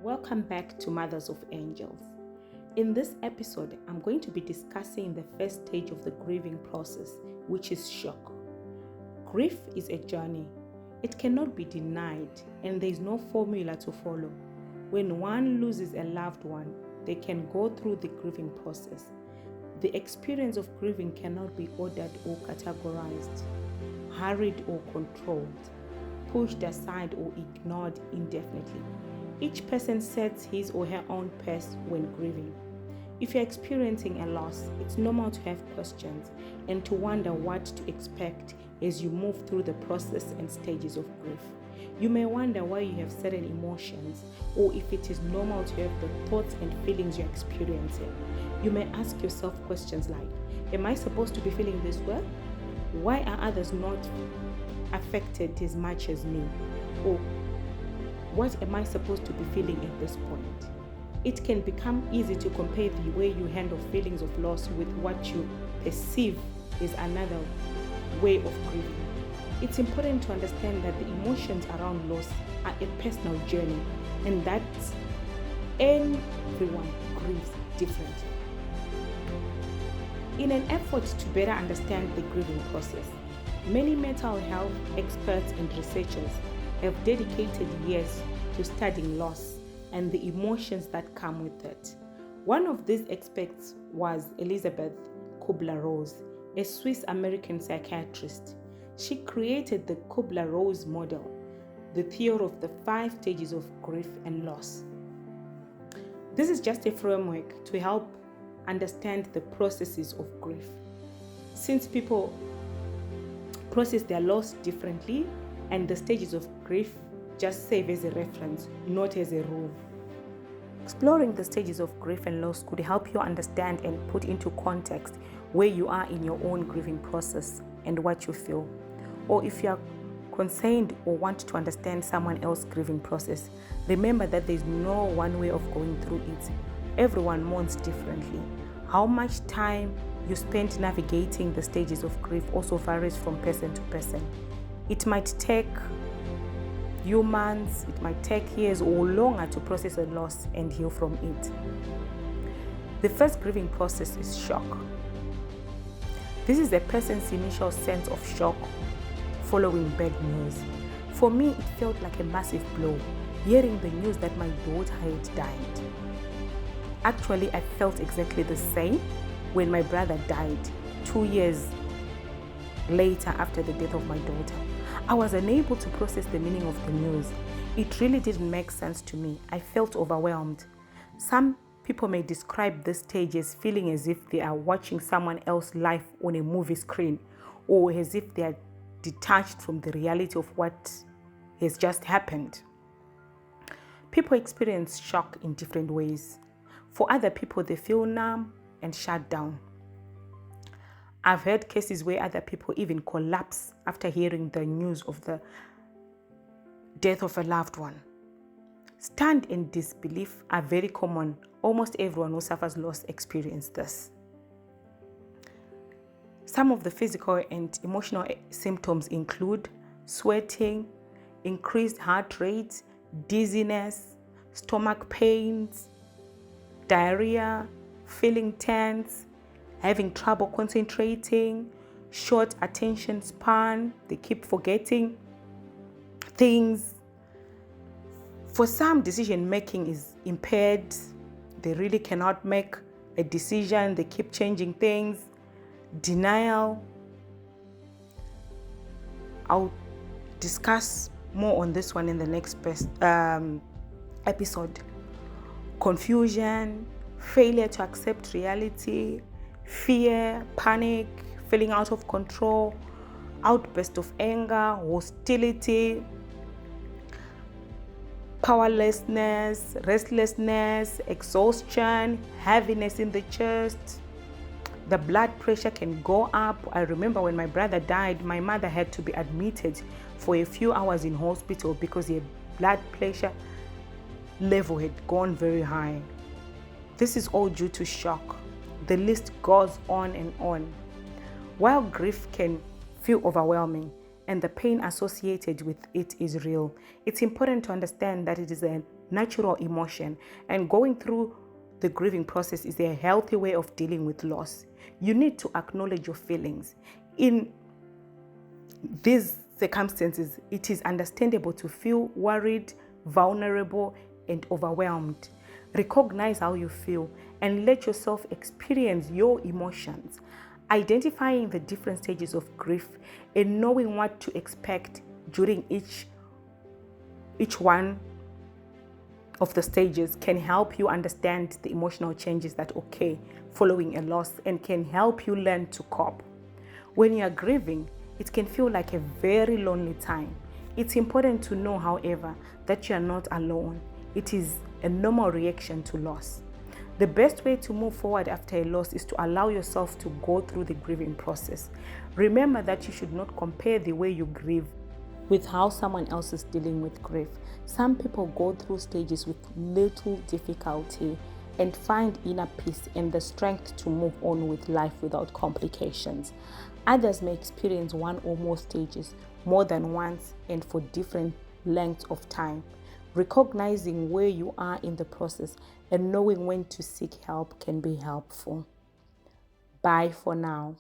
Welcome back to Mothers of Angels. In this episode, I'm going to be discussing the first stage of the grieving process, which is shock. Grief is a journey. It cannot be denied, and there is no formula to follow. When one loses a loved one, they can go through the grieving process. The experience of grieving cannot be ordered or categorized, hurried or controlled, pushed aside or ignored indefinitely. Each person sets his or her own pace when grieving. If you're experiencing a loss, it's normal to have questions and to wonder what to expect as you move through the process and stages of grief. You may wonder why you have certain emotions, or if it is normal to have the thoughts and feelings you're experiencing. You may ask yourself questions like, am I supposed to be feeling this way? Why are others not affected as much as me? Or what am I supposed to be feeling at this point? It can become easy to compare the way you handle feelings of loss with what you perceive as another way of grieving. It's important to understand that the emotions around loss are a personal journey and that everyone grieves differently. In an effort to better understand the grieving process, many mental health experts and researchers have dedicated years to studying loss and the emotions that come with it. One of these experts was Elizabeth Kubler-Ross, a Swiss-American psychiatrist. She created the Kubler-Ross model, the theory of the 5 stages of grief and loss. This is just a framework to help understand the processes of grief. Since people process their loss differently, and the stages of grief just serve as a reference, not as a rule. Exploring the stages of grief and loss could help you understand and put into context where you are in your own grieving process and what you feel. Or if you are concerned or want to understand someone else's grieving process, remember that there is no one way of going through it. Everyone mourns differently. How much time you spend navigating the stages of grief also varies from person to person. It might take you months, it might take years or longer to process a loss and heal from it. The first grieving process is shock. This is a person's initial sense of shock following bad news. For me, it felt like a massive blow, hearing the news that my daughter had died. Actually, I felt exactly the same when my brother died 2 years later after the death of my daughter. I was unable to process the meaning of the news. It really didn't make sense to me. I felt overwhelmed. Some people may describe this stage as feeling as if they are watching someone else's life on a movie screen, or as if they are detached from the reality of what has just happened. People experience shock in different ways. For other people, they feel numb and shut down. I've heard cases where other people even collapse after hearing the news of the death of a loved one. Stunned and disbelief are very common. Almost everyone who suffers loss experiences this. Some of the physical and emotional symptoms include sweating, increased heart rate, dizziness, stomach pains, diarrhea, feeling tense, having trouble concentrating, short attention span, they keep forgetting things. For some, decision making is impaired. They really cannot make a decision. They keep changing things. Denial. I'll discuss more on this one in the next episode. Confusion, failure to accept reality, fear, panic, feeling out of control, outburst of anger, hostility, powerlessness, restlessness, exhaustion, heaviness in the chest. The blood pressure can go up. I remember when my brother died, my mother had to be admitted for a few hours in hospital because her blood pressure level had gone very high. This is all due to shock. The list goes on and on. While grief can feel overwhelming and the pain associated with it is real, it's important to understand that it is a natural emotion, and going through the grieving process is a healthy way of dealing with loss. You need to acknowledge your feelings. In these circumstances, it is understandable to feel worried, vulnerable, and overwhelmed. Recognize how you feel and let yourself experience your emotions. Identifying the different stages of grief and knowing what to expect during each one of the stages can help you understand the emotional changes that occur following a loss and can help you learn to cope. When you are grieving, it can feel like a very lonely time. It's important to know, however, that you are not alone. It is a normal reaction to loss. The best way to move forward after a loss is to allow yourself to go through the grieving process. Remember that you should not compare the way you grieve with how someone else is dealing with grief. Some people go through stages with little difficulty and find inner peace and the strength to move on with life without complications. Others may experience one or more stages more than once and for different lengths of time. Recognizing where you are in the process and knowing when to seek help can be helpful. Bye for now.